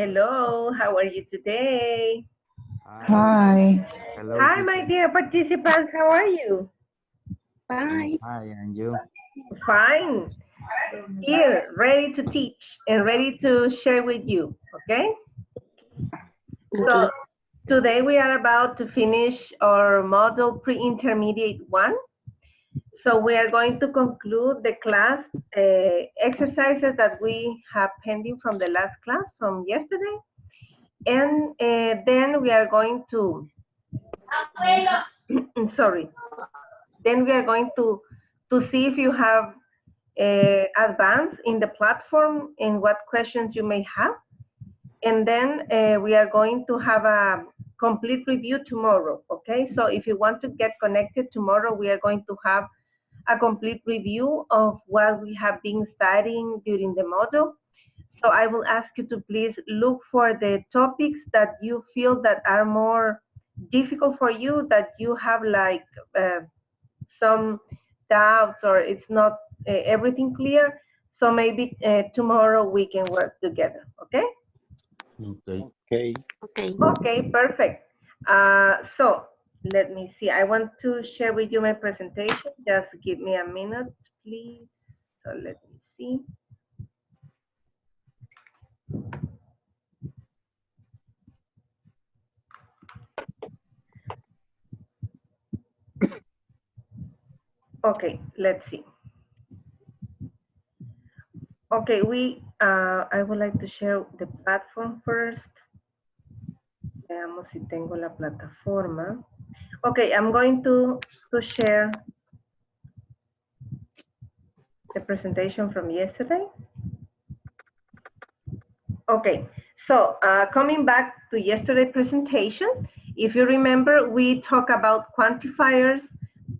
Hello, how are you today? Hi. Hello, Hi, teacher. my dear participants, how are you? I'm fine, and you? Fine. Here, ready to teach and ready to share with you, okay? So, today we are about to finish our model pre-intermediate 1. So we are going to conclude the class exercises that we have pending from the last class from yesterday. And then we are going to, sorry, then we are going to see if you have advanced in the platform and what questions you may have. And then we are going to have a complete review tomorrow, okay? So if you want to get connected tomorrow, we are going to have a complete review of what we have been studying during the module. So I will ask you to please look for the topics that you feel that are more difficult for you, that you have like some doubts or it's not everything clear. So maybe tomorrow we can work together, okay? Okay. Okay. Okay, perfect. So let me see. I want to share with you my presentation. Just give me a minute, please. So let me see. Okay, let's see. Okay, I would like to share the platform first. Veamos si tengo la plataforma. Okay, I'm going to share the presentation from yesterday. Okay, so coming back to yesterday's presentation, if you remember, we talk about quantifiers,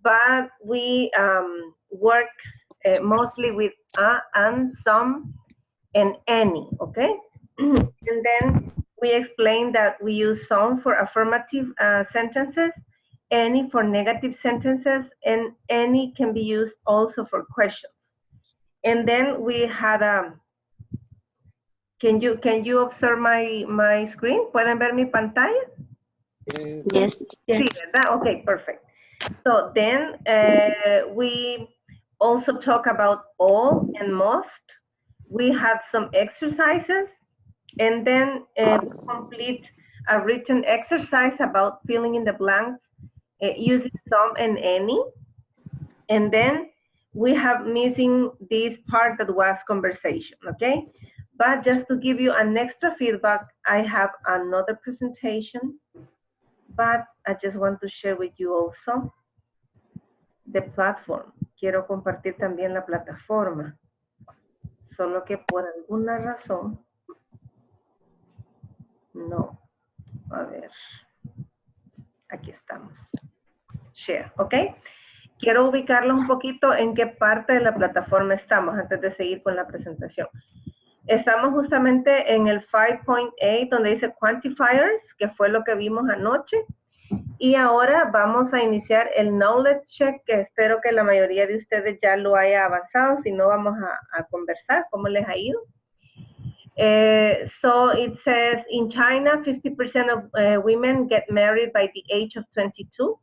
but we work mostly with and, some, and any, okay? And then we explain that we use some for affirmative sentences, any for negative sentences, and any can be used also for questions. And then we had can you observe my screen? ¿Pueden ver mi pantalla? Yes. Sí, ¿verdad? Okay, perfect. So then we also talk about all and most. We have some exercises and then complete a written exercise about filling in the blanks using some and any. And then we have missing this part that was conversation, okay? But just to give you an extra feedback, I have another presentation, but I just want to share with you also the platform. Quiero compartir también la plataforma, solo que por alguna razón, no. A ver, aquí estamos. Share, ¿ok? Quiero ubicarlos un poquito en qué parte de la plataforma estamos antes de seguir con la presentación. Estamos justamente en el 5.8 donde dice Quantifiers, que fue lo que vimos anoche. Y ahora vamos a iniciar el Knowledge Check, que espero que la mayoría de ustedes ya lo haya avanzado. Si no, vamos a conversar cómo les ha ido. So it says, in China, 50% of women get married by the age of 22.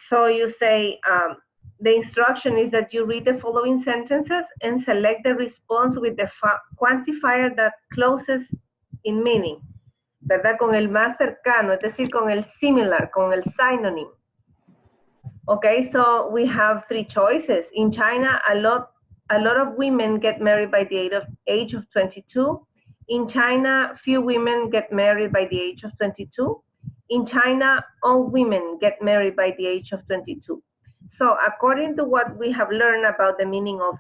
So you say, the instruction is that you read the following sentences and select the response with the quantifier that closest in meaning, ¿verdad? Con el más cercano, es decir, con el similar, con el synonym. Okay, so we have three choices. In China, a lot of women get married by the age of 22. In China, few women get married by the age of 22. In China, all women get married by the age of 22. So according to what we have learned about the meaning of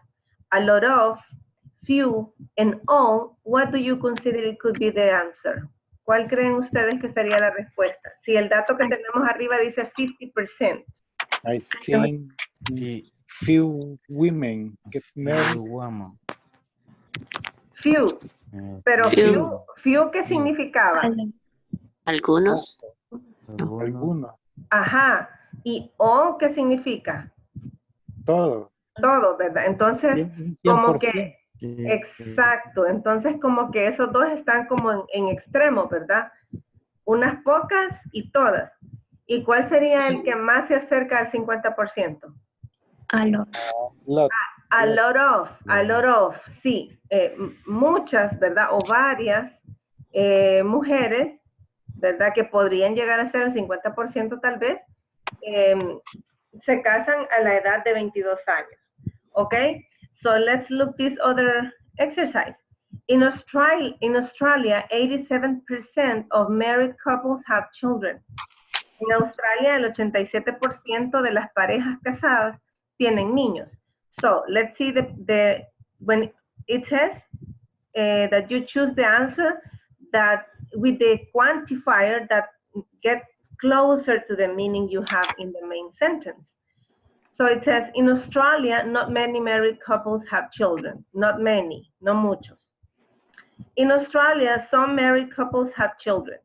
a lot of, few, and all, what do you consider it could be the answer? ¿Cuál creen ustedes que sería la respuesta? Si el dato que tenemos arriba dice 50%. I think few women get married. Few. Pero few, ¿qué significaba? Algunos. Algunos. Ajá. ¿Y all qué significa? Todo. Todo, ¿verdad? Entonces, 100%. como que Exacto, entonces como que esos dos están como en extremo, ¿verdad? Unas pocas y todas. ¿Y cuál sería el que más se acerca al 50%? Lot. A lot of, sí. Muchas, ¿verdad? O varias mujeres, ¿verdad? Que podrían llegar a ser el 50% tal vez, se casan a la edad de 22 años. ¿Ok? So let's look this other exercise. In Australia, 87% of married couples have children. En Australia, el 87% de las parejas casadas tienen niños. So let's see when it says that you choose the answer that with the quantifier that get closer to the meaning you have in the main sentence. So it says, in Australia, not many married couples have children. Not many, no muchos. In Australia, some married couples have children.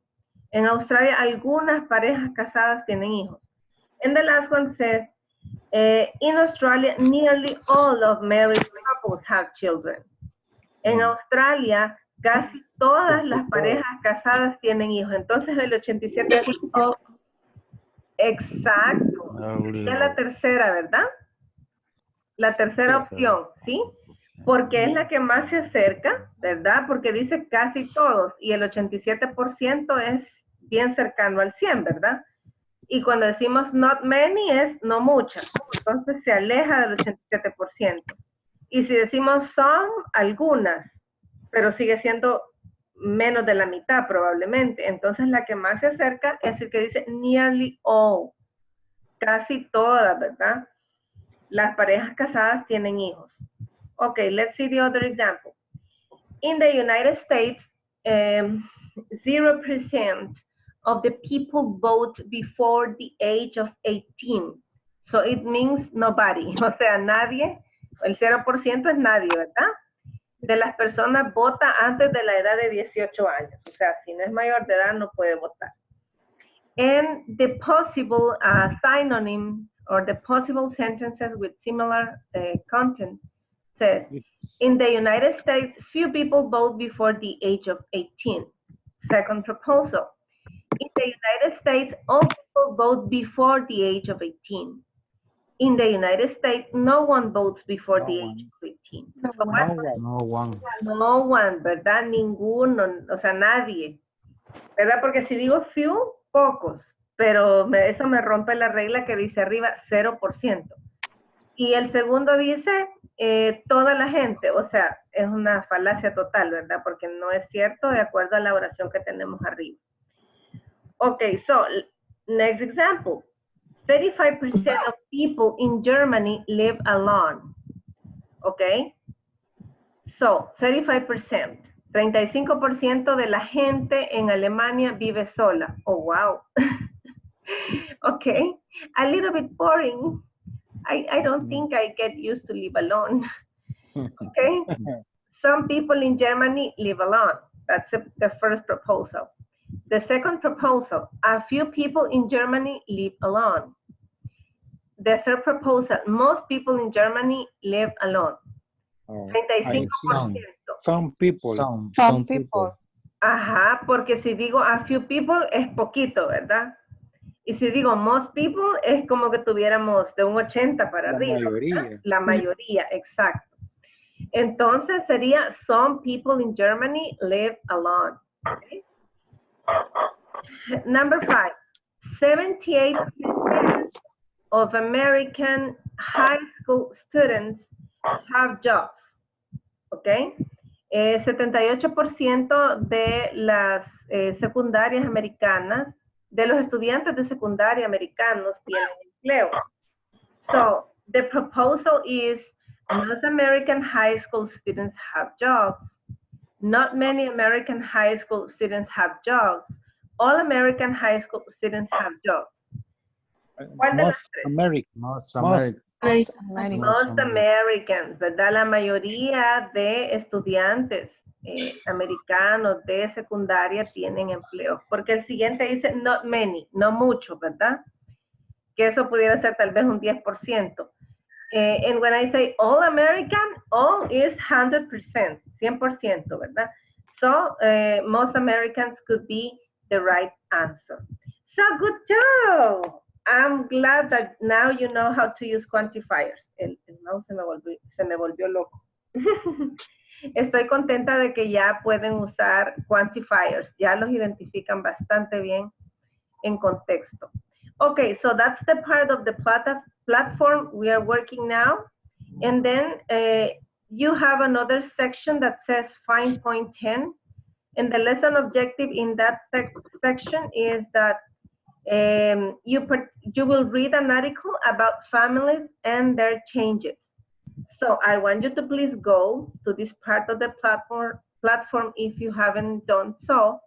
En Australia, algunas parejas casadas tienen hijos. And the last one says, in Australia, nearly all of married couples have children. En Australia, casi todas las parejas casadas tienen hijos. Entonces, el 87%. Exacto. Ya la tercera, ¿verdad? La tercera opción, ¿sí? Porque es la que más se acerca, ¿verdad? Porque dice casi todos y el 87% es bien cercano al 100, ¿verdad? Y cuando decimos not many es no muchas, entonces se aleja del 87%. Y si decimos some, algunas, pero sigue siendo menos de la mitad probablemente. Entonces la que más se acerca es el que dice nearly all, casi todas, ¿verdad? Las parejas casadas tienen hijos. Okay, let's see the other example. In the United States, 0% of the people vote before the age of 18. So it means nobody. O sea, nadie, el 0% es nadie, ¿verdad? De las personas vota antes de la edad de 18 años. O sea, si no es mayor de edad, no puede votar. And the possible synonyms or the possible sentences with similar content says, in the United States, few people vote before the age of 18. Second proposal. In the United States, all people vote before the age of 18. In the United States, no one votes before the age of 18. No one, ¿verdad? Ninguno, o sea, nadie. ¿Verdad? Porque si digo few, pocos, pero eso me rompe la regla que dice arriba 0%. Y el segundo dice toda la gente, o sea, es una falacia total, ¿verdad? Porque no es cierto de acuerdo a la oración que tenemos arriba. Okay, so next example. 35% of people in Germany live alone. Okay? So, 35%. 35% de la gente en Alemania vive sola. Oh, wow. Okay. A little bit boring. I don't think I get used to live alone. Okay. Some people in Germany live alone. That's the first proposal. The second proposal, a few people in Germany live alone. The third proposal, most people in Germany live alone. 35%. Some people. Some people. Ajá, porque si digo a few people es poquito, ¿verdad? Y si digo most people es como que tuviéramos de un 80 para arriba. Mayoría. ¿Verdad? La mayoría, exacto. Entonces sería some people in Germany live alone. Okay? Number 5, 78% of American high school students have jobs. ¿Ok? 78% de las secundarias americanas, de los estudiantes de secundaria americanos tienen empleo. So, the proposal is, most American high school students have jobs. Not many American high school students have jobs. All American high school students have jobs. Most American. Most Americans, ¿verdad? La mayoría de estudiantes americanos de secundaria tienen empleo. Porque el siguiente dice not many, no mucho, ¿verdad? Que eso pudiera ser tal vez un 10%. And when I say all American, all is 100%, 100%, ¿verdad? So most Americans could be the right answer. So good job. I'm glad that now you know how to use quantifiers. El mouse se me volvió loco. Estoy contenta de que ya pueden usar quantifiers. Ya los identifican bastante bien en contexto. Okay, so that's the part of the platform we are working now. And then you have another section that says find point 10. And the lesson objective in that section is that you will read an article about families and their changes. So I want you to please go to this part of the platform if you haven't done so,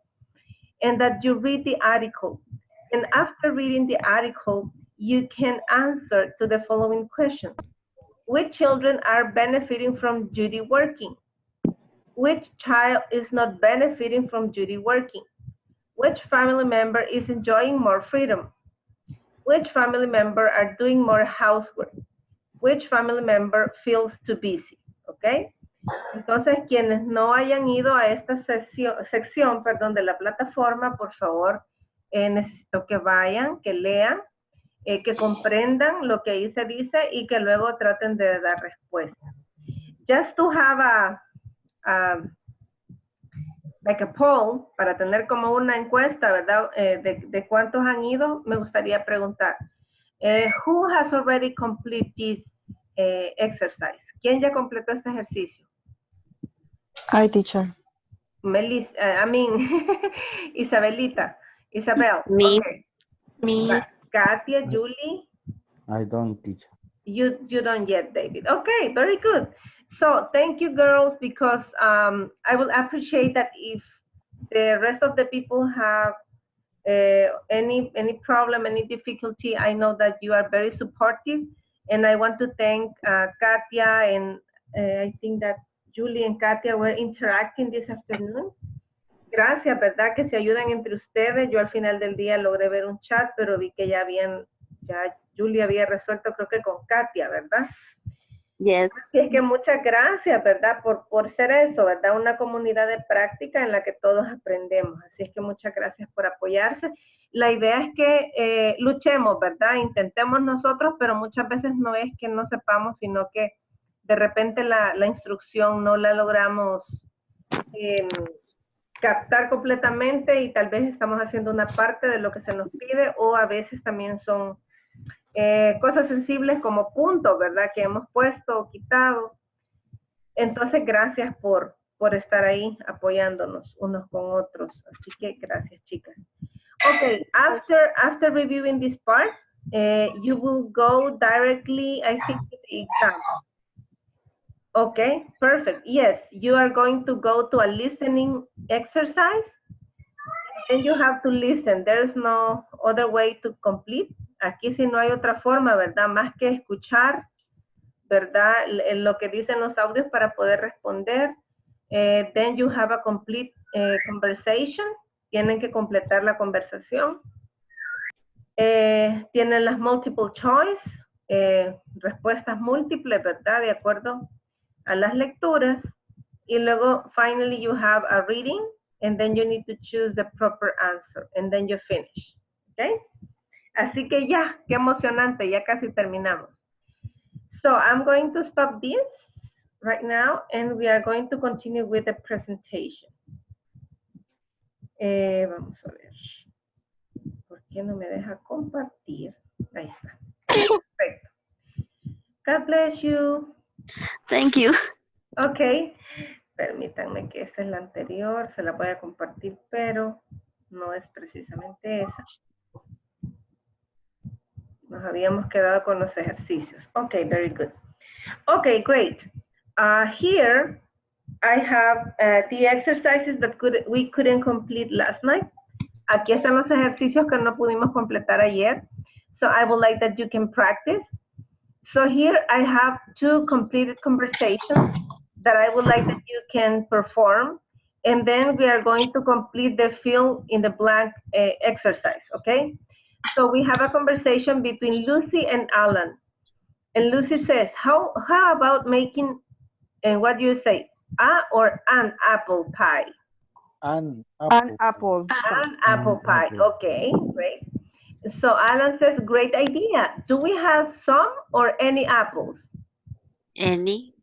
and that you read the article. And after reading the article, you can answer to the following questions. Which children are benefiting from duty working? Which child is not benefiting from duty working? Which family member is enjoying more freedom? Which family member are doing more housework? Which family member feels too busy? ¿Ok? Entonces, quienes no hayan ido a esta sección de la plataforma, por favor, necesito que vayan, que lean, que comprendan lo que ahí se dice y que luego traten de dar respuesta. Just to have like a poll, para tener como una encuesta, ¿verdad? De cuántos han ido, me gustaría preguntar. Who has already completed this exercise? ¿Quién ya completó este ejercicio? Hi, teacher. Isabelita. Isabel. Me. Okay. Me. Katia, Julie. I don't, teacher. You don't yet, David. Okay, very good. So thank you, girls, because I will appreciate that if the rest of the people have any problem, any difficulty, I know that you are very supportive, and I want to thank Katia, and I think that Julie and Katia were interacting this afternoon. Gracias, ¿verdad? Que se ayudan entre ustedes. Yo al final del día logré ver un chat, pero vi que ya Julie había resuelto, creo que con Katia, ¿verdad? Yes. Así es que muchas gracias, ¿verdad? Por ser eso, ¿verdad? Una comunidad de práctica en la que todos aprendemos. Así es que muchas gracias por apoyarse. La idea es que luchemos, ¿verdad? Intentemos nosotros, pero muchas veces no es que no sepamos, sino que de repente la instrucción no la logramos captar completamente y tal vez estamos haciendo una parte de lo que se nos pide, o a veces también son cosas sensibles como puntos, ¿verdad? Que hemos puesto o quitado. Entonces, gracias por estar ahí apoyándonos unos con otros. Así que gracias, chicas. Okay, after reviewing this part, you will go directly, I think, to the exam. Okay, perfect. Yes, you are going to go to a listening exercise, and you have to listen. There's no other way to complete. Aquí sí no hay otra forma, ¿verdad? Más que escuchar, ¿verdad? Lo que dicen los audios para poder responder. Then you have a complete conversation. Tienen que completar la conversación. Tienen las multiple choice, respuestas múltiples, ¿verdad? De acuerdo a las lecturas. Y luego, finally, you have a reading, and then you need to choose the proper answer, and then you finish. Okay? Así que ya, qué emocionante, ya casi terminamos. So I'm going to stop this right now, and we are going to continue with the presentation. Vamos a ver. ¿Por qué no me deja compartir? Ahí está. Perfecto. God bless you. Thank you. Ok. Permítanme que esta es la anterior. Se la voy a compartir, pero no es precisamente esa. Nos habíamos quedado con los ejercicios. Okay, very good. Okay, great. Here I have the exercises that we couldn't complete last night. Aquí están los ejercicios que no pudimos completar ayer. So I would like that you can practice. So here I have 2 completed conversations that I would like that you can perform. And then we are going to complete the fill in the blank exercise, okay? So we have a conversation between Lucy and Alan. And Lucy says, how about making, and what do you say, a or an apple pie? An An apple. apple. An apple pie. Okay, great. So Alan says, great idea. Do we have some or any apples? Any?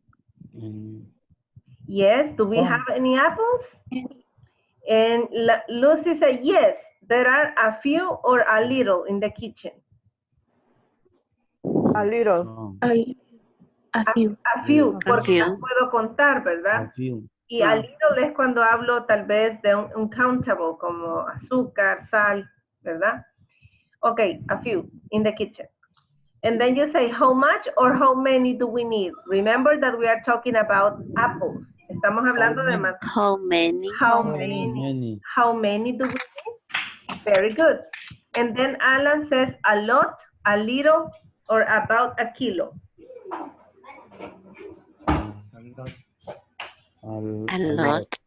Yes, do we have any apples? And Lucy said, yes, there are a few or a little in the kitchen. A little. A few, porque las puedo contar, ¿verdad? Y a little es cuando hablo tal vez de un countable, como azúcar, sal, ¿verdad? Okay, a few in the kitchen. And then you say, how much or how many do we need? Remember that we are talking about apples. Estamos hablando de manzanas. How many? How many? How many do we need? Very good. And then Alan says, a lot, a little, or about a kilo. A lot.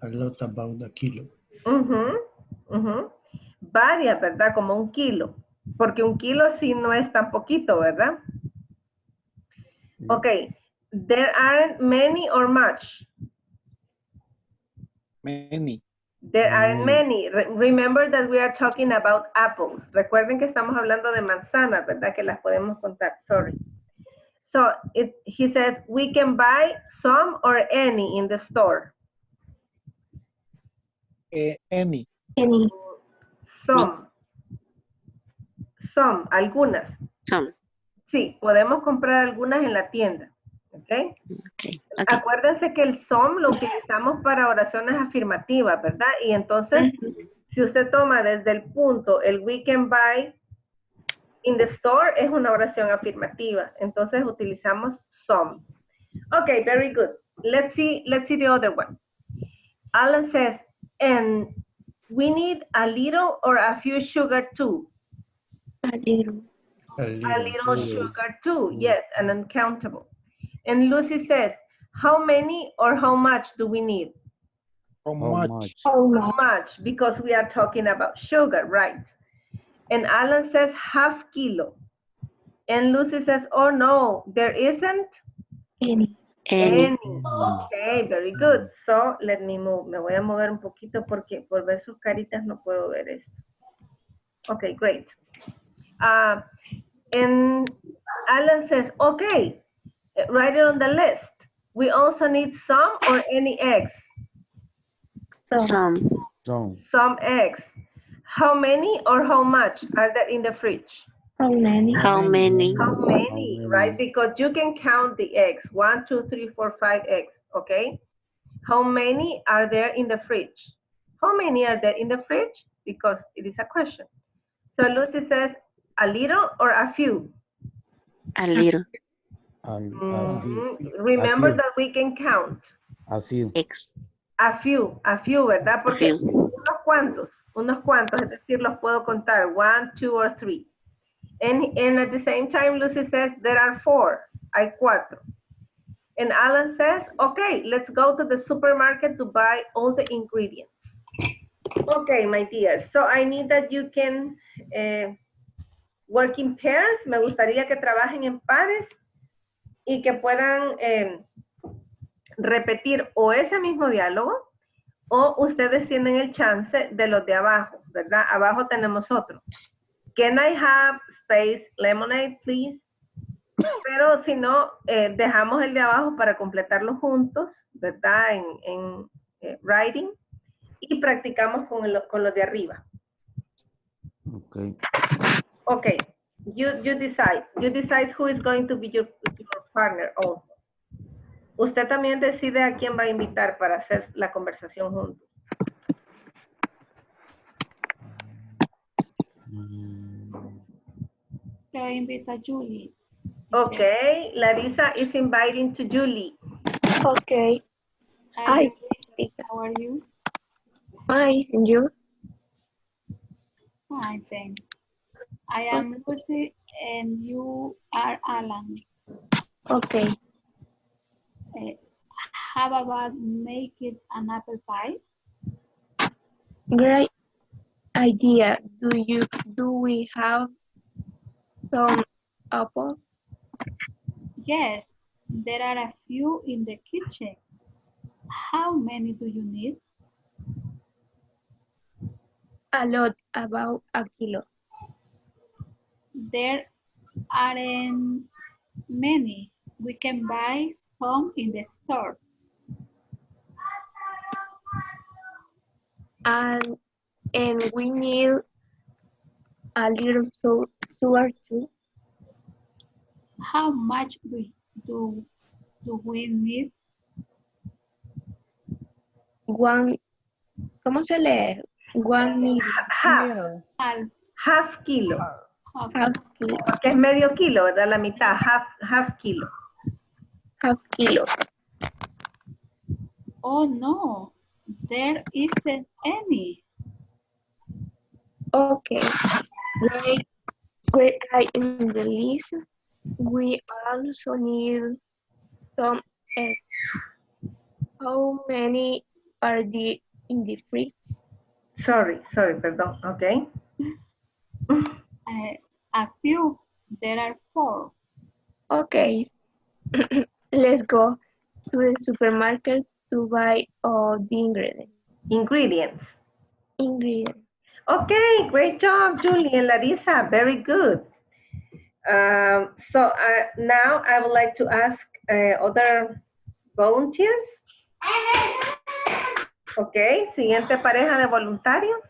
A lot about a kilo. Varias, ¿verdad? Como un kilo. Porque un kilo sí no es tan poquito, ¿verdad? Okay. There aren't many or much. Many. There aren't many. Remember that we are talking about apples. Recuerden que estamos hablando de manzanas, ¿verdad? Que las podemos contar. Sorry. So he says, we can buy some or any in the store. Any. Some, algunas. Some. Sí, podemos comprar algunas en la tienda. ¿Ok? Okay. Acuérdense que el some lo utilizamos para oraciones afirmativas, ¿verdad? Y entonces, si usted toma desde el punto el we can buy in the store, es una oración afirmativa. Entonces utilizamos some. Okay, very good. Let's see the other one. Alan says, and we need a little or a few sugar too. A little sugar too, yes, and uncountable. And Lucy says, how many or how much do we need? How much? How much, because we are talking about sugar, right? And Alan says half kilo. And Lucy says, oh no, there isn't Any. Okay, very good. So let me move. Me voy a mover un poquito porque por ver sus caritas no puedo ver esto. Okay, great. And Alan says, okay, write it on the list. We also need some or any eggs. Some. Some eggs. How many or how much are there in the fridge? How many? How many, right? Because you can count the eggs. 1, 2, 3, 4, 5 eggs, okay? How many are there in the fridge? How many are there in the fridge? Because it is a question. So Lucy says, a little or a few? A little. Remember that we can count. A few. Eggs. A few, ¿verdad? Porque unos cuantos, es decir, los puedo contar, 1, 2, or 3. And at the same time, Lucy says, there are 4, hay 4. And Alan says, okay, let's go to the supermarket to buy all the ingredients. Okay, my dear, so I need that you can work in pairs. Me gustaría que trabajen en pares y que puedan repetir o ese mismo diálogo o ustedes tienen el chance de los de abajo, ¿verdad? Abajo tenemos otro. Can I have space lemonade, please? Pero si no, dejamos el de abajo para completarlo juntos, ¿verdad? En writing. Y practicamos con los de arriba. Okay. Okay. You decide. You decide who is going to be your partner also. Usted también decide a quién va a invitar para hacer la conversación juntos. Yo invito a Julie. Okay, Larissa is inviting to Julie. Okay. Hi. How are you? Fine, and you? Fine, thanks. I am Lucy and you are Alan. Okay. How about make it an apple pie? Great idea. Do we have some apples? Yes, there are a few in the kitchen. How many do you need? A lot, about a kilo. There aren't many. We can buy some in the store. And we need a little sugar too. How much do we need? One, ¿cómo se lee? One need Half, Half, half kilo. half kilo. Porque es medio kilo, ¿verdad? La mitad, half kilo. Half kilo. Oh no, there isn't any. Okay. Where I in the list, we also need some eggs. How many are in the fridge? Sorry, perdón, okay. A few. There are 4. Okay. Let's go to the supermarket to buy all the Ingredients. ingredients. Okay, great job, Julie and Larissa. Very good. So now I would like to ask other volunteers. Okay, siguiente pareja de voluntarios.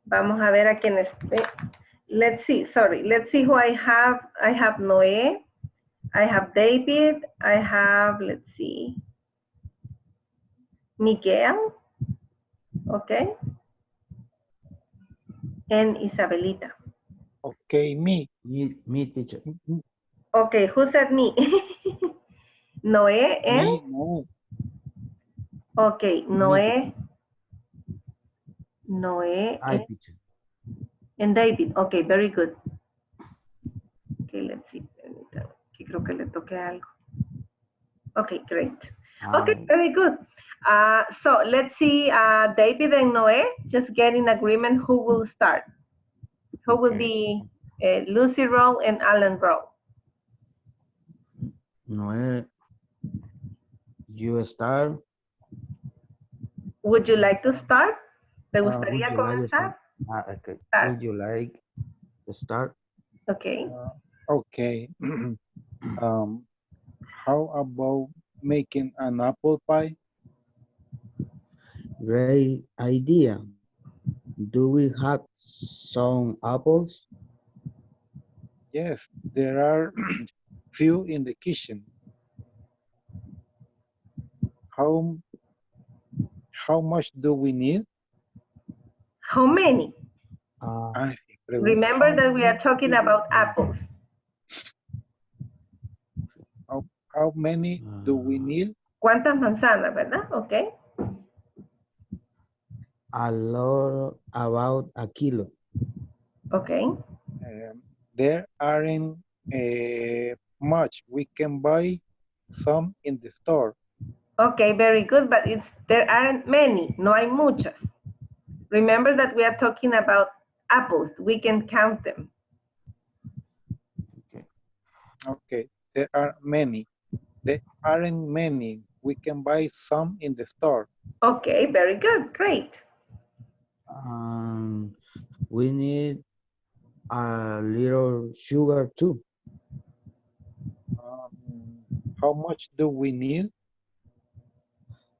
Vamos a ver a quién esté. Let's see who I have. I have Noé. I have David. I have, let's see, Miguel. Okay. And Isabelita. Okay, me. Me, teacher. Okay, who said me? Noé and? Me, no. Okay, Noé. Noé I, teacher. and David. Okay, very good. Okay, let's see. Aquí creo que le toque algo. Okay, great. Okay, very good. So let's see, David and Noé, just get in agreement who will start. Who will be Lucy role and Alan role? No, you start. Would you like to start? ¿Te Would gustaría you like to comenzar? start? Okay. Start. Would you like to start? Okay. Okay. How about making an apple pie? Great idea. Do we have some apples? Yes, there are few in the kitchen. How much do we need? How many? Ah, sí, Remember that we are talking about apples. How many do we need? ¿Cuántas manzanas, verdad? Okay. A lot, about a kilo. Okay. There aren't much. We can buy some in the store. Okay, very good, but there aren't many. No hay muchas. Remember that we are talking about apples. We can count them. Okay, there are many. There aren't many. We can buy some in the store. Okay, very good, great. We need a little sugar too. How much do we need?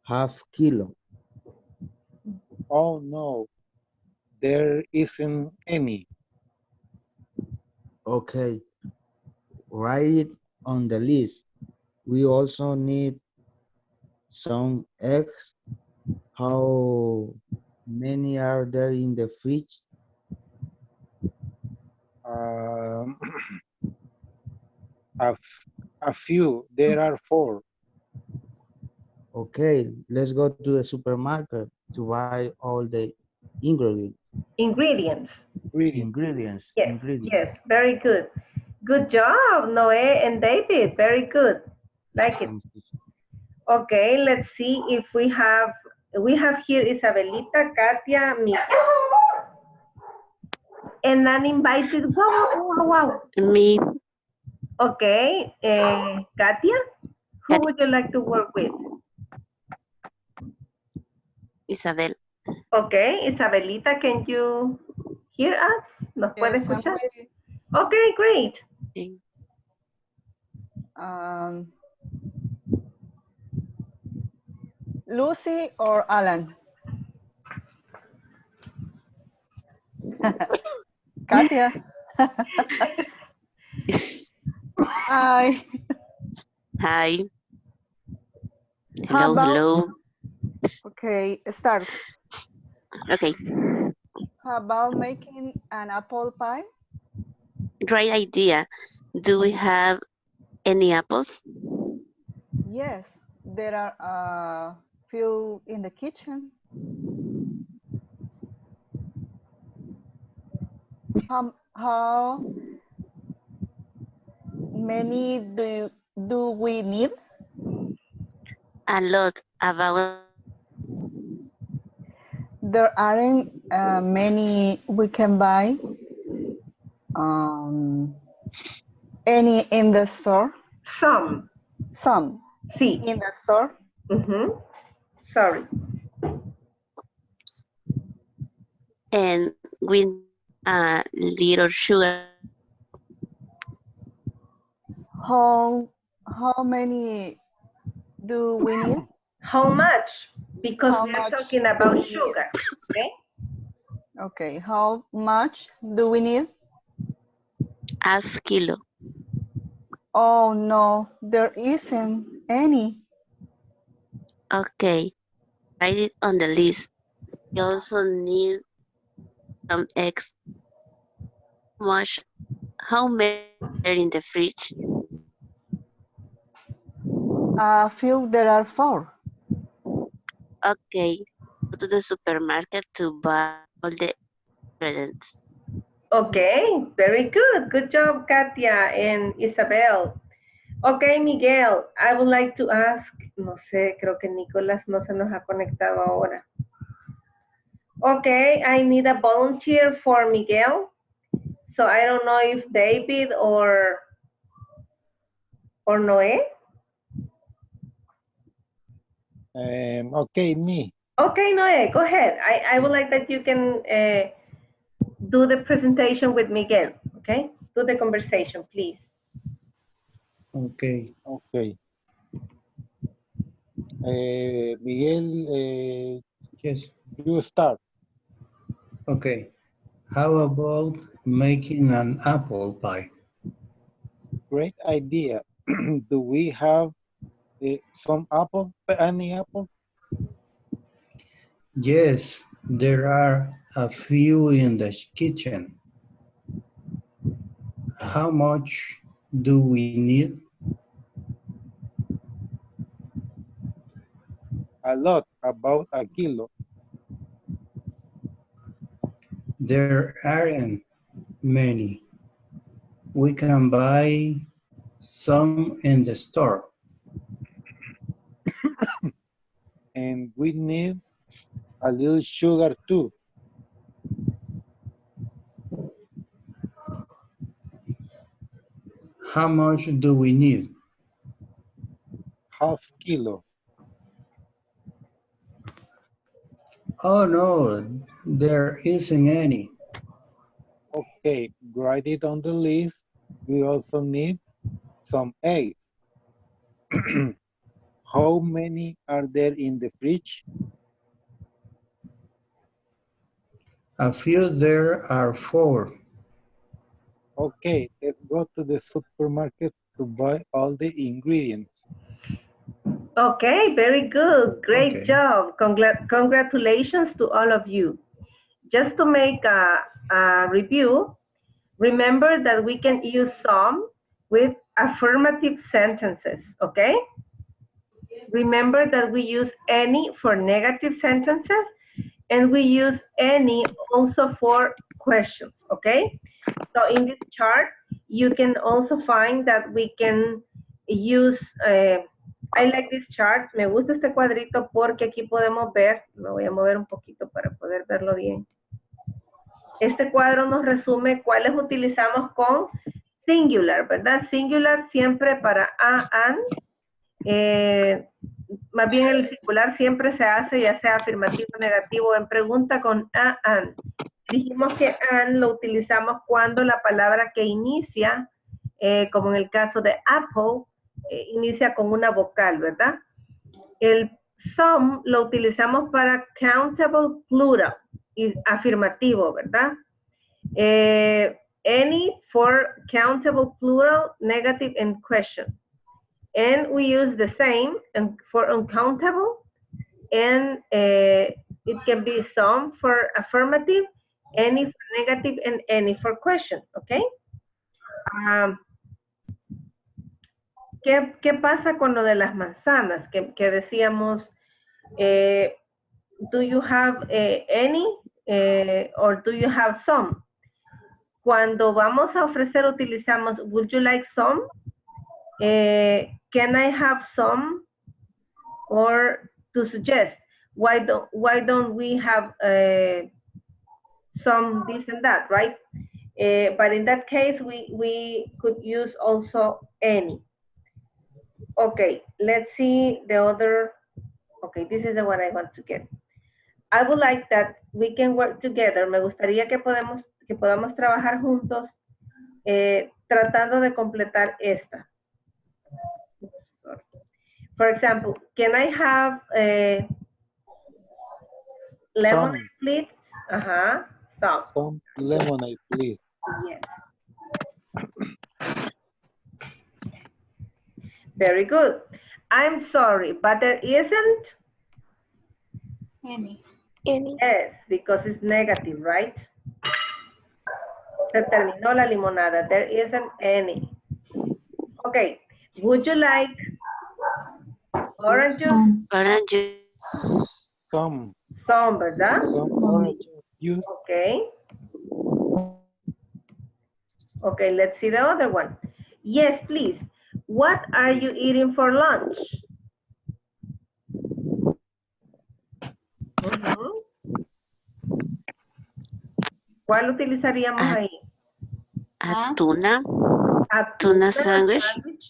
Half kilo. Oh no, there isn't any. Okay, write it on the list. We also need some eggs. How many are there in the fridge? A few. There are 4. Okay, let's go to the supermarket to buy all the ingredients. Ingredients. Ingredients. Yes, yes, very good. Good job, Noé and David, very good. Like it. Okay, let's see if we have here Isabelita, Katia, Miguel. An uninvited, wow, wow, wow. Me. Okay, Katia, who would you like to work with? Isabel. Okay, Isabelita, can you hear us? ¿Nos puede Yes, I'm escuchar? ready. Okay, great. Okay. Lucy or Alan? Katia. Hi. Hi. How Hello, about, hello. okay, start. Okay. How about making an apple pie? Great idea. Do we have any apples? Yes, there are a few in the kitchen. How many do we need? A lot. About There aren't many we can buy. Um, any in the store? Some, Some sí. in the store. Sorry. and with a little sugar. How many do we need? How much? Because How we are much talking do about we need? sugar, okay? Okay, how much do we need? Half kilo. Oh no, there isn't any. Okay. Write it on the list. We also need some eggs. Much. How many are in the fridge? I feel there are 4. Okay. Go to the supermarket to buy all the ingredients. Okay, very good. Good job, Katia and Isabel. Okay, Miguel, I would like to ask, no sé, creo que Nicolás no se nos ha conectado ahora. Okay, I need a volunteer for Miguel. So I don't know if David or Noé. Okay, me. Okay, Noé, go ahead. I would like that you can do the presentation with Miguel, okay? Do the conversation, please. Okay. Okay. Miguel, Yes. you start. Okay. How about making an apple pie? Great idea. Do we have some apple? Any apple? Yes, there are a few in the kitchen. How much do we need? A lot, about a kilo. There aren't many. We can buy some in the store. And we need a little sugar too. How much do we need? Half kilo. Oh no, there isn't any. Okay, write it on the list. We also need some eggs. How many are there in the fridge? I feel there are 4. Okay, let's go to the supermarket to buy all the ingredients. Okay, very good. Great Okay. job. Congratulations to all of you. Just to make a review, remember that we can use some with affirmative sentences, okay? Remember that we use any for negative sentences and we use any also for questions, okay? So in this chart, you can also find that we can use, I like this chart, me gusta este cuadrito porque aquí podemos ver, me voy a mover un poquito para poder verlo bien. Este cuadro nos resume cuáles utilizamos con singular, ¿verdad? Singular siempre para a, an. Más bien el singular siempre se hace ya sea afirmativo, negativo, en pregunta con a, an. Dijimos que an lo utilizamos cuando la palabra que inicia, como en el caso de apple, inicia con una vocal, ¿verdad? El some lo utilizamos para countable plural, y afirmativo, ¿verdad? Any for countable plural, negative, and question. And we use the same for uncountable, and it can be some for affirmative, any for negative, and any for question, okay? ¿Qué pasa con lo de las manzanas? Que decíamos, do you have any or do you have some? Cuando vamos a ofrecer utilizamos would you like some? Can I have some? Or to suggest, why don't we have some this and that, right? But in that case, we could use also any. Okay, let's see the other. Okay, this is the one I want to get. I would like that we can work together. Me gustaría que podamos trabajar juntos tratando de completar esta. For example, can I have lemonade, please? Some lemonade, please. Yes. Very good. I'm sorry, but there isn't Any. Yes, because it's negative, right? Se terminó la limonada. There isn't any. Okay. Would you like oranges? Oranges. Some, ¿verdad? Some oranges. Okay. Okay, let's see the other one. Yes, please. What are you eating for lunch? ¿Cuál utilizaríamos ahí? Tuna. Tuna sandwich.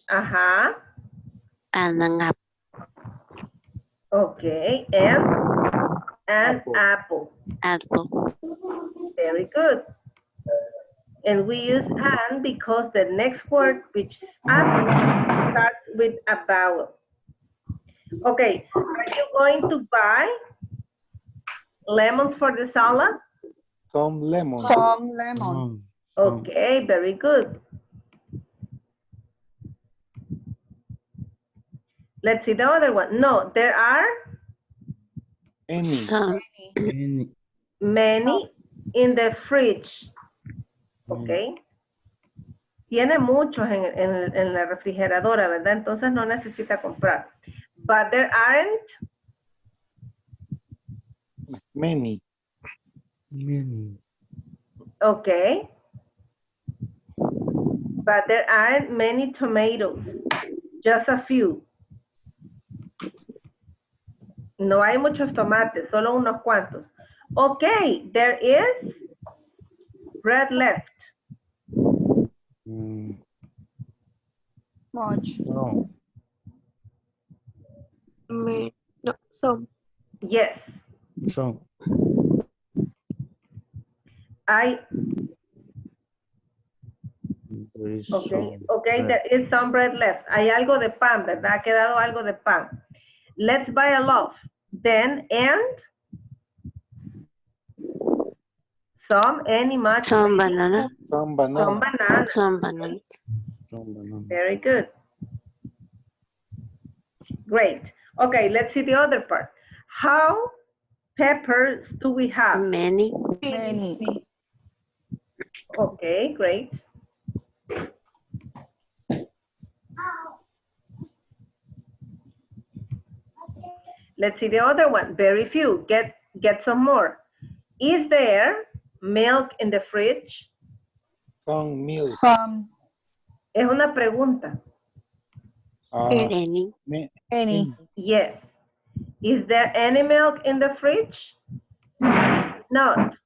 Ajá. And an apple. Okay, and apple. Apple. Very good. And we use and because the next word, which is apple, starts with a vowel. Okay, are you going to buy lemons for the salad? Some lemons. Some lemon. Okay, very good. Let's see the other one. No, there are any. Many in the fridge. Okay. Tiene muchos en la refrigeradora, ¿verdad? Entonces no necesita comprar. But there aren't Many. Okay. But there aren't many tomatoes. Just a few. No hay muchos tomates, solo unos cuantos. Okay, there is bread left. Much. No, some. Yes. Some. Okay, there is some bread left. Hay algo de pan, ¿verdad? Ha quedado algo de pan. Let's buy a loaf. Then, and some, any, much. Some banana. Some banana. Some banana. Some banana. Very good. Great. Okay, let's see the other part. How peppers do we have? Many. Many. Okay, great. Let's see the other one. Very few. Get some more. Is there milk in the fridge? Some milk. Some. Es una pregunta. Any. Any. Yes. Is there any milk in the fridge? Not.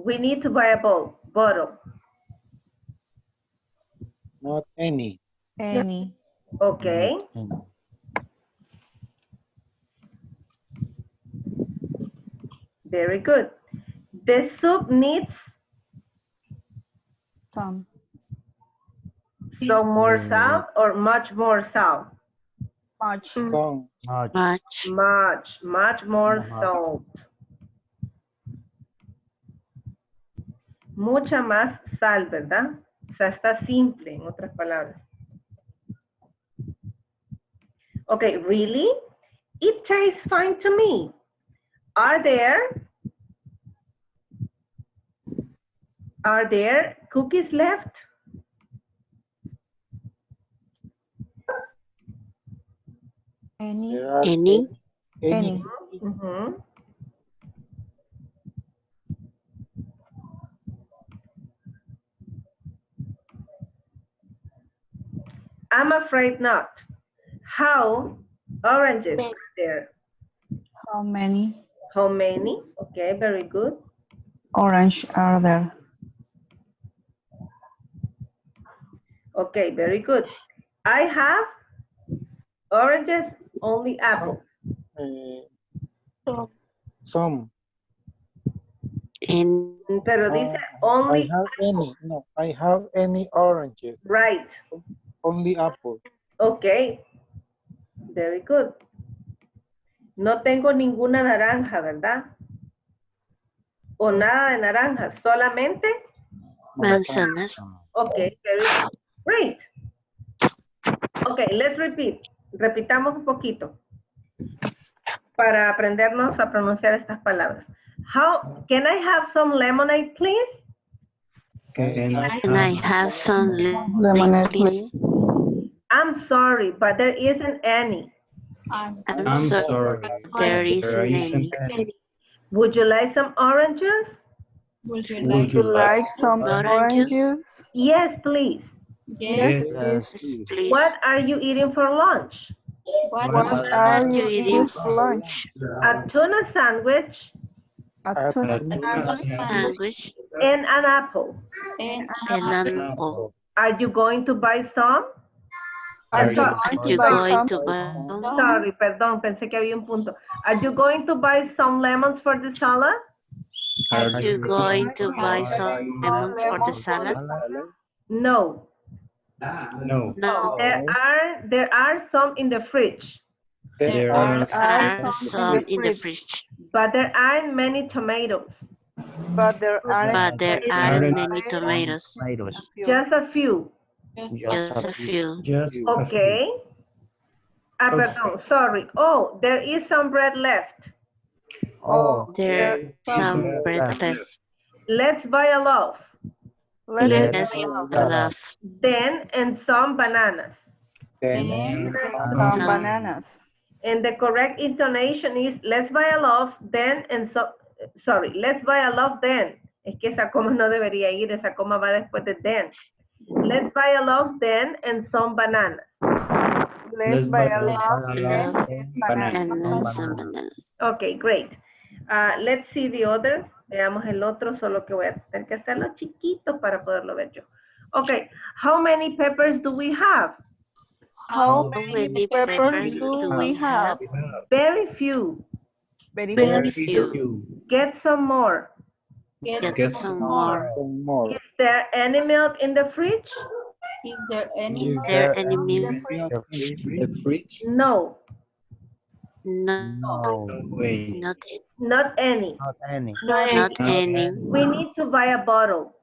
We need to buy a bottle. Not any. Any. Okay. Not any. Very good. The soup needs Some. some more Mm. salt or much more salt? Much. Some. Much. Much more Much. salt. Mucha más sal, ¿verdad? O sea, está simple, en otras palabras. Okay, really? It tastes fine to me. Are there cookies left? Any. There are Any? Any. Mhm. I'm afraid not. How oranges are there? How many How many? Okay, very good. orange are there? Okay, very good. I have oranges, only apples. Some. Any? Pero dice I only, have any. No, I have any oranges. right. Only apple. Okay, very good. No tengo ninguna naranja, ¿verdad? O nada de naranja, solamente. Manzanas. Okay, very good. Great. Okay, let's repeat. Repitamos un poquito para aprendernos a pronunciar estas palabras. How can I have some lemonade, please? Can Can I have some Lemonade, lemonade, please? I'm sorry, but there isn't any. I'm I'm I'm sorry, sorry, there but isn't there any. isn't any. Would you like some oranges? Would you Would like you like like some Oranges? oranges? Yes, please. yes? Yes, Yes. Yes, please. What are you eating for lunch? What What are Are you you eating eating for for lunch? A tuna sandwich A tuna tuna sandwich sandwich and an apple. and and an an apple? apple? Are you going to buy some? Are Are you you Are going to you buy going some? to buy some? Sorry, perdón, pensé que había un punto. Are you going to buy some lemons for the salad? Are Are you going to buy some lemons for the salad? No. No, No. There are some in the fridge, there are Are some some in the fridge, but there aren't many tomatoes. But there but there aren't many tomatoes. tomatoes. Tomatoes. Just a few. Just a few. just a few. Okay. Ah, Okay. perdón, sorry. Oh, there is some bread left. Oh, There Some some bread left. Let's buy a loaf. Let's love Then, and some bananas. then some bananas. And the correct intonation is, let's buy a loaf, then, and so, sorry, let's buy a loaf, then. Es que esa coma no debería ir, esa coma va después de then. Let's buy a loaf, then, and some bananas. Let's buy a buy lot a and lot bananas. and some bananas. Okay, great. Let's see the other. Veamos el otro, solo que voy a tener que hacerlo chiquito para poderlo ver yo. Okay, how many peppers do we have? How many peppers do we have? Very few. Very few. Get some more. Get some more. Is there any milk in the fridge? is there any Is there any milk? in the fridge? No, No, No, Wait, not not any. not any. not any. We need to buy a bottle.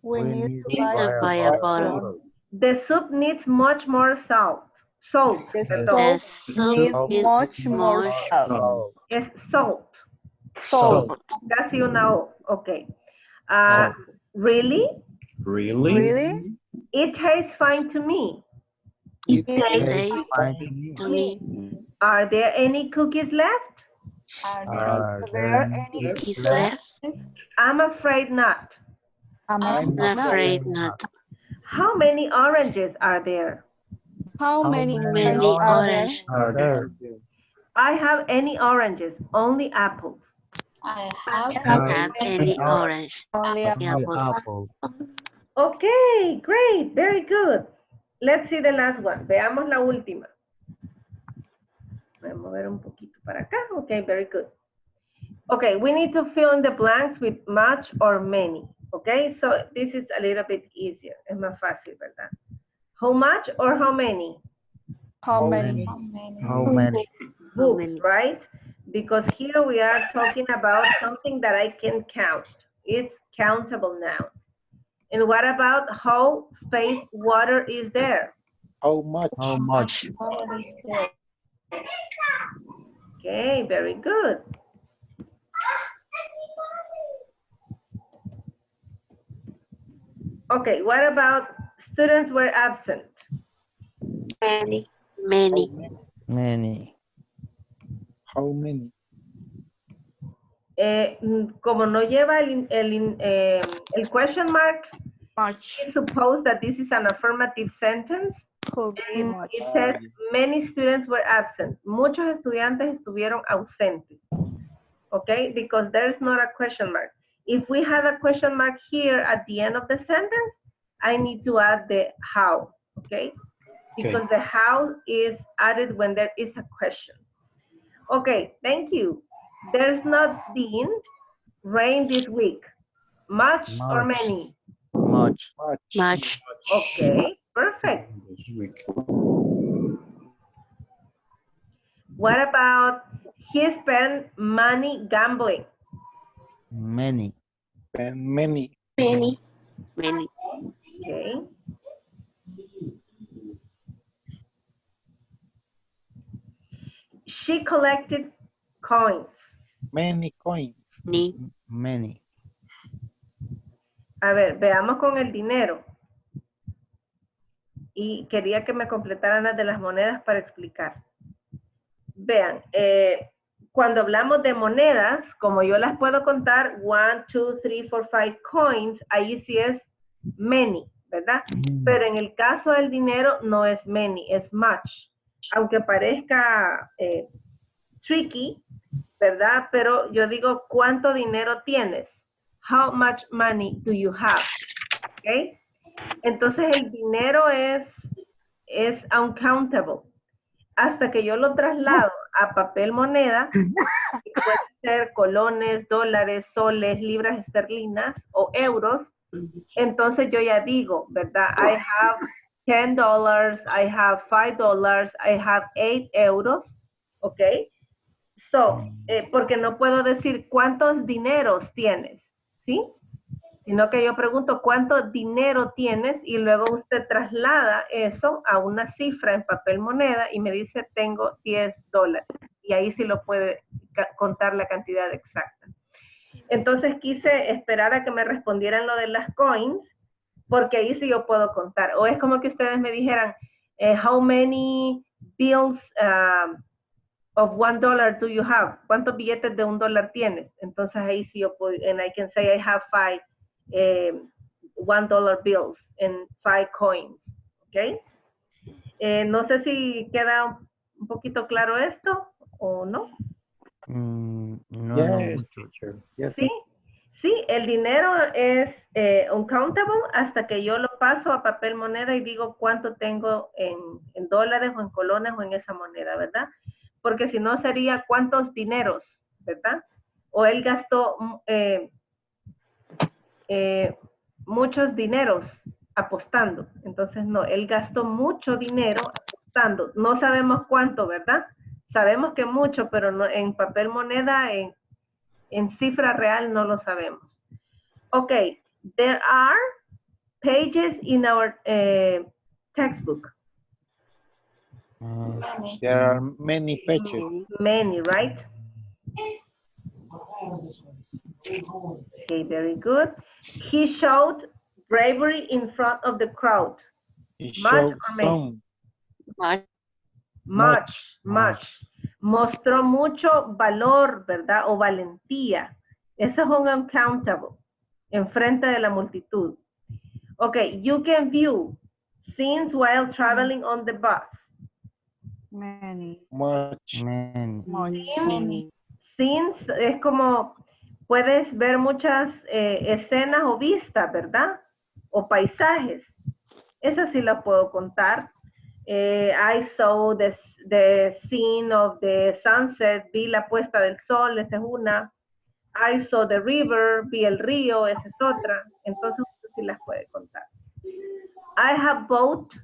We need to To buy a bottle. The soup needs much more salt. Salt. The Perdón. soup soup needs is much more salt. Salt. Es salt. Salt. Casi una O. Okay. Really? really? Really? It tastes fine to me. It tastes tastes fine to me. to me. Are there any cookies left? Are there there any Cookies left? I'm afraid not. I'm I'm afraid not. How many oranges are there? How many Many oranges are there? orange. Are there? I have any oranges, only apples. I have Have any orange Only Only apples. apple. Okay, great, very good. Let's see the last one. Veamos la última. Voy a mover un poquito para acá. Okay, very good. Okay, we need to fill in the blanks with much or many. Okay, so this is a little bit easier. Es más fácil, ¿verdad? How much or how many? how many? how many? How many? Books, many? right? Because here we are talking about something that I can count. It's countable now. And what about how spaced water is there? How much? How much? Water is there. Okay, very good. Okay, what about students were absent? Many. How Many. many? Many. How many? Como no lleva el question mark, Much. suppose that this is an affirmative sentence. Could be And much. it says many students were absent. Muchos estudiantes estuvieron ausentes. Okay, because there's not a question mark. If we have a question mark here at the end of the sentence, I need to add the how, okay? Because the how is added when there is a question. Okay, thank you. There's not been rain this week. Much or Much. many? Much. Much. Much. Okay, perfect. This week. What about he spent money gambling? Many. And many. Many. Many. Okay. She collected coins. Many coins. Many. Many. A ver, veamos con el dinero. Y quería que me completaran las de las monedas para explicar. Vean, cuando hablamos de monedas, como yo las puedo contar, 1, 2, 3, 4, 5 coins, ahí sí es many, ¿verdad? Pero en el caso del dinero no es many, es much. Aunque parezca tricky, ¿verdad? Pero yo digo, ¿cuánto dinero tienes? How much money do you have? ¿Ok? Entonces el dinero es uncountable. Hasta que yo lo traslado a papel moneda, que puede ser colones, dólares, soles, libras esterlinas o euros, entonces yo ya digo, ¿verdad? I have $10, I have $5, I have 8 euros, ¿ok? So, porque no puedo decir cuántos dineros tienes, ¿sí? Sino que yo pregunto cuánto dinero tienes y luego usted traslada eso a una cifra en papel moneda y me dice tengo $10. Y ahí sí lo puede contar la cantidad exacta. Entonces quise esperar a que me respondieran lo de las coins, porque ahí sí yo puedo contar. O es como que ustedes me dijeran, how many bills of $1 do you have? ¿Cuántos billetes de $1 tienes? Entonces ahí sí yo puedo, and I can say I have 5 $1 bills and 5 coins, ¿ok? No sé si queda un poquito claro esto o no. No, no Yes. mucho. Yes. Sí, sí, el dinero es uncountable hasta que yo lo paso a papel moneda y digo cuánto tengo en dólares o en colones o en esa moneda, ¿verdad? Porque si no sería cuántos dineros, ¿verdad? O él gastó muchos dineros apostando. Entonces, no, él gastó mucho dinero apostando. No sabemos cuánto, ¿verdad? Sabemos que mucho, pero no, en papel moneda, en cifra real, no lo sabemos. Ok, there are pages in our textbook. There are many pages. Many, right? Okay, very good. He showed bravery in front of the crowd. It Much shows or many? some. Much. Much. Mostró mucho valor, ¿verdad? O valentía. Eso es un uncountable. Enfrente de la multitud. Okay, you can view scenes while traveling on the bus. Many. Much. Many. Much. Many. Scenes es como puedes ver muchas escenas o vistas, ¿verdad? O paisajes. Esas sí las puedo contar. I saw the scene of the sunset, vi la puesta del sol, esa es una. I saw the river, vi el río, esa es otra. Entonces, sí las puede contar. I have bought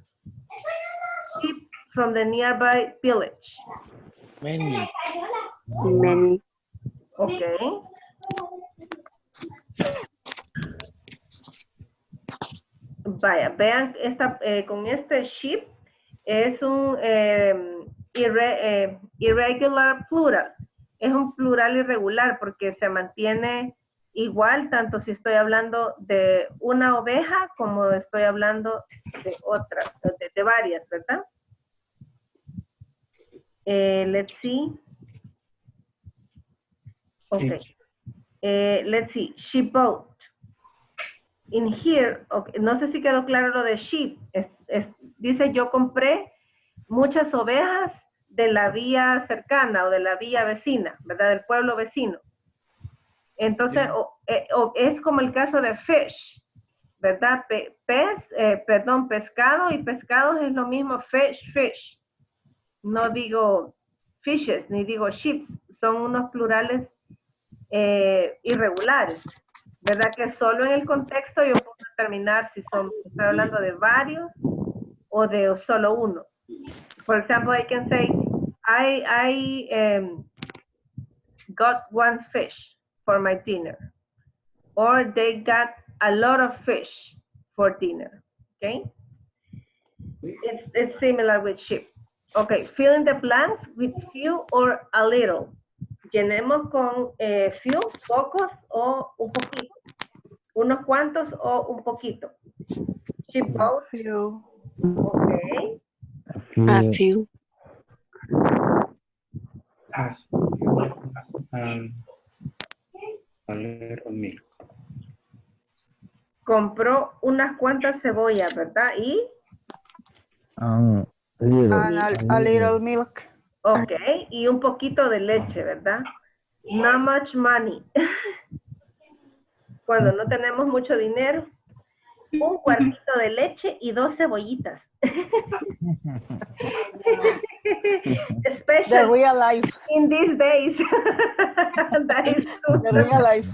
sheep from the nearby village. Many. Many. Ok. Vaya, vean, con este sheep es un irregular plural. Es un plural irregular porque se mantiene igual tanto si estoy hablando de una oveja como estoy hablando de otras, de varias, ¿verdad? Let's see. Okay. Let's see. She bought. In here, okay, no sé si quedó claro lo de sheep. Dice yo compré muchas ovejas de la vía cercana o de la vía vecina, ¿verdad? Del pueblo vecino. Entonces, es como el caso de fish, ¿verdad? Pescado y pescados es lo mismo fish. No digo fishes, ni digo ships, son unos plurales irregulares, ¿verdad? Que solo en el contexto yo puedo determinar si estoy hablando de varios o de solo uno. For example, I can say, I got one fish for my dinner. Or they got a lot of fish for dinner. Okay? It's similar with sheep. Okay, fill in the blanks with few or a little. Llenemos con few, pocos o un poquito. Unos cuantos o un poquito. She bought. Few. Okay. A few. A little milk. Compró unas cuantas cebollas, ¿verdad? Y Little. And a little milk. ok, y un poquito de leche, ¿verdad? Not much money. Cuando no tenemos mucho dinero, un cuartito de leche y 2 cebollitas. The Especially real life. in these days. That is true. The real life.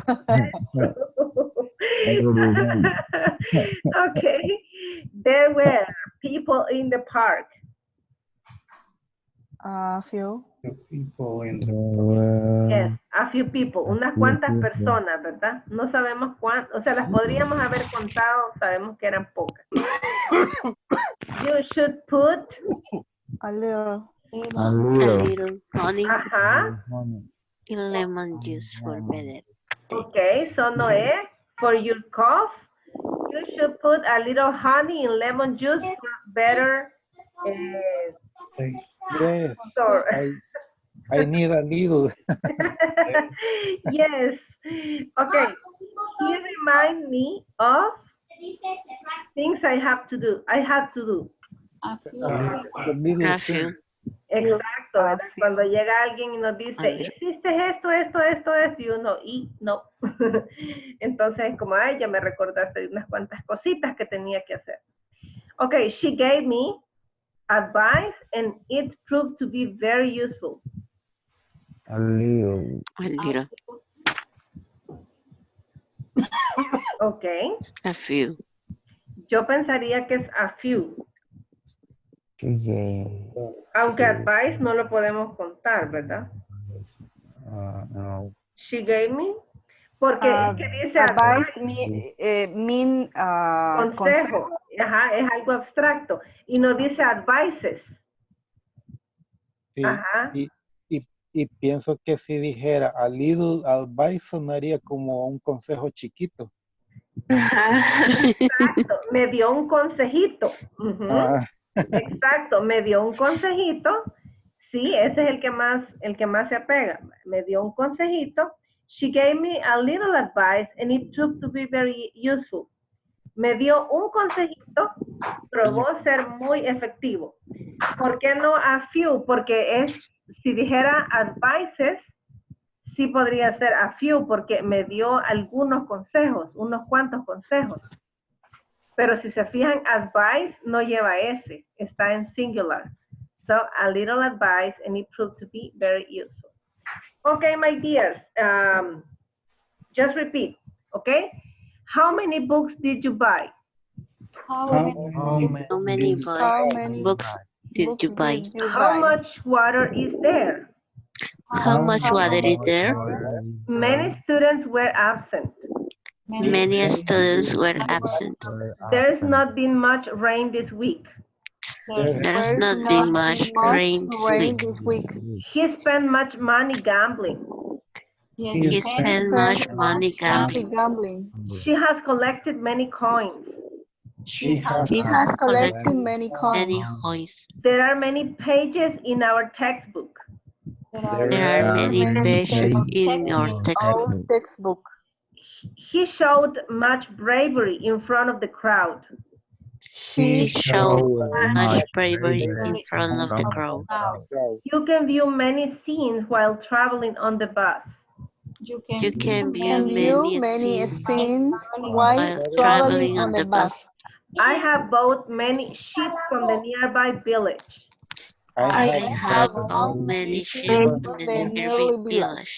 Okay. There were people in the park. A few. People in the Yes, a few people, unas cuantas personas, ¿verdad? No sabemos cuántas, o sea, las podríamos haber contado, sabemos que eran pocas. You should put A little. A little honey ajá. in lemon juice for better. Okay, so Noé, for your cough, you should put a little honey in lemon juice for better Yes. or I need a little. yes. Okay. He remind me of things I have to do. I have to do. A few. A little A thing. few. Exacto, ¿verdad? Cuando llega alguien y nos dice, hiciste esto, y uno, y no. Entonces, como, ay, ya me recordaste de unas cuantas cositas que tenía que hacer. Okay, she gave me advice and it proved to be very useful. A little. A little. Okay. A few. Yo pensaría que es a few. Aunque advice no lo podemos contar, ¿verdad? No. She gave me. Porque es que dice Advice advice. mean Consejo. Ajá, es algo abstracto. Y no dice advices. Sí, Ajá. y pienso que si dijera a little advice sonaría como un consejo chiquito. Exacto, me dio un consejito. Exacto, me dio un consejito. Sí, ese es el que más se apega. Me dio un consejito. She gave me a little advice and it proved to be very useful. Me dio un consejito, probó ser muy efectivo. ¿Por qué no a few? Porque si dijera advices, sí podría ser a few porque me dio algunos consejos, unos cuantos consejos. Pero si se fijan, advice no lleva S, está en singular. So, a little advice and it proved to be very useful. Okay, my dears, just repeat, okay? How many books did you buy? How How many How many How many many How many books did you buy? did you How buy? much water is there? How much how water is much there? water? Many students were absent. Many students were absent. There's not been much rain this week. There's There's There's not not been much rain this rain week. this week. He spent much money gambling. yes, He He spent much money gambling. Gambling. She has collected many coins. she has He has collected Many many coins. coins. There are many pages in our textbook. There are many pages in your textbook. Our textbook. He showed much bravery in front of the crowd. He She showed much bravery in front of the crowd. You can view many scenes while traveling on the bus. You You can view view many many scenes scenes while while traveling on the bus. I have bought many sheep from the nearby village. I have bought many sheep from the nearby village.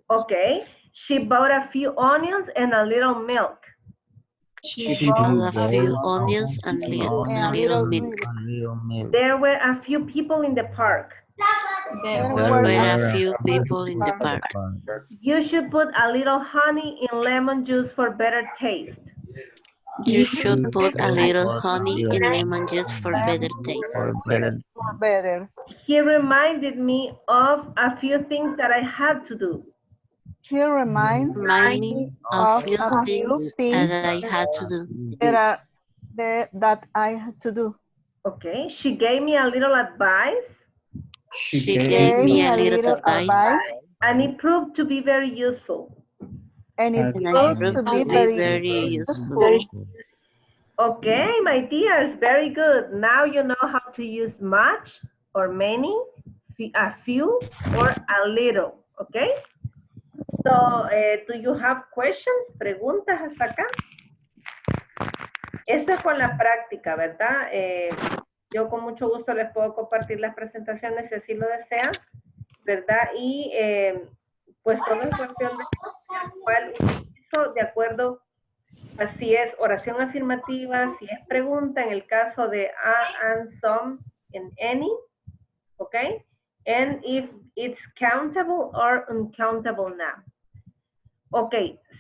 Okay, she bought a few onions and a little milk. She bought a few onions and a little milk. There were a few people in the park. There There were a few people in the park. You should put a little honey in lemon juice for better taste. You should put a little honey in lemon juice for better taste. better. He reminded me of a few things that I had to do. He reminds Remind me of few a few things things that I had to do. that I had to do. Okay, she gave me a little advice She gave me a little advice and it proved to be very useful. and it and I proved proved to be very useful. Okay, my dears, very good. Now you know how to use much or many, a few or a little, okay? So, do you have questions? ¿Preguntas hasta acá? Esto es con la práctica, ¿verdad? Yo con mucho gusto les puedo compartir las presentaciones si así lo desean, ¿verdad? Y pues todo es cuestión de cuál utilizo de acuerdo a si es oración afirmativa, si es pregunta, en el caso de a, and, some, and any, ¿ok? And if it's countable or uncountable now. Ok,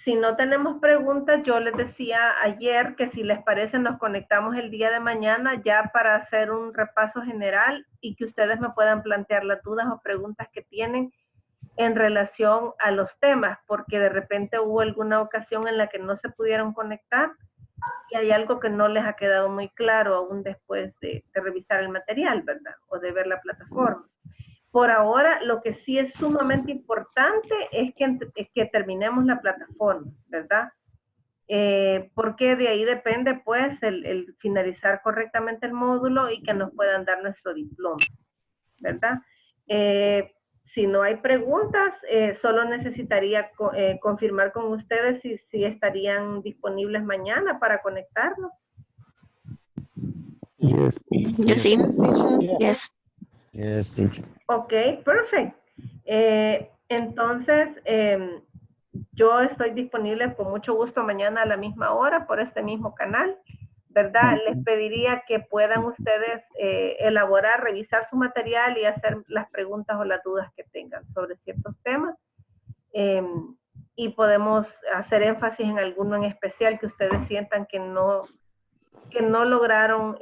si no tenemos preguntas, yo les decía ayer que si les parece nos conectamos el día de mañana ya para hacer un repaso general y que ustedes me puedan plantear las dudas o preguntas que tienen en relación a los temas, porque de repente hubo alguna ocasión en la que no se pudieron conectar y hay algo que no les ha quedado muy claro aún después de revisar el material, ¿verdad? O de ver la plataforma. Por ahora, lo que sí es sumamente importante es que terminemos la plataforma, ¿verdad? Porque de ahí depende, pues, el finalizar correctamente el módulo y que nos puedan dar nuestro diploma, ¿verdad? Si no hay preguntas, solo necesitaría confirmar con ustedes si estarían disponibles mañana para conectarnos. Yo sí. Yes. Yes, teacher. Ok, perfect. Entonces, yo estoy disponible con mucho gusto mañana a la misma hora por este mismo canal, ¿verdad? Les pediría que puedan ustedes elaborar, revisar su material y hacer las preguntas o las dudas que tengan sobre ciertos temas. Y podemos hacer énfasis en alguno en especial que ustedes sientan que no lograron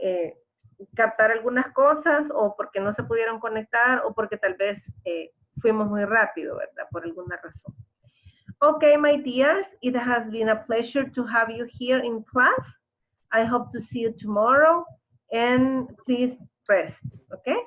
captar algunas cosas o porque no se pudieron conectar o porque tal vez fuimos muy rápido, ¿verdad? Por alguna razón. Okay, my dears, it has been a pleasure to have you here in class. I hope to see you tomorrow and please rest, okay?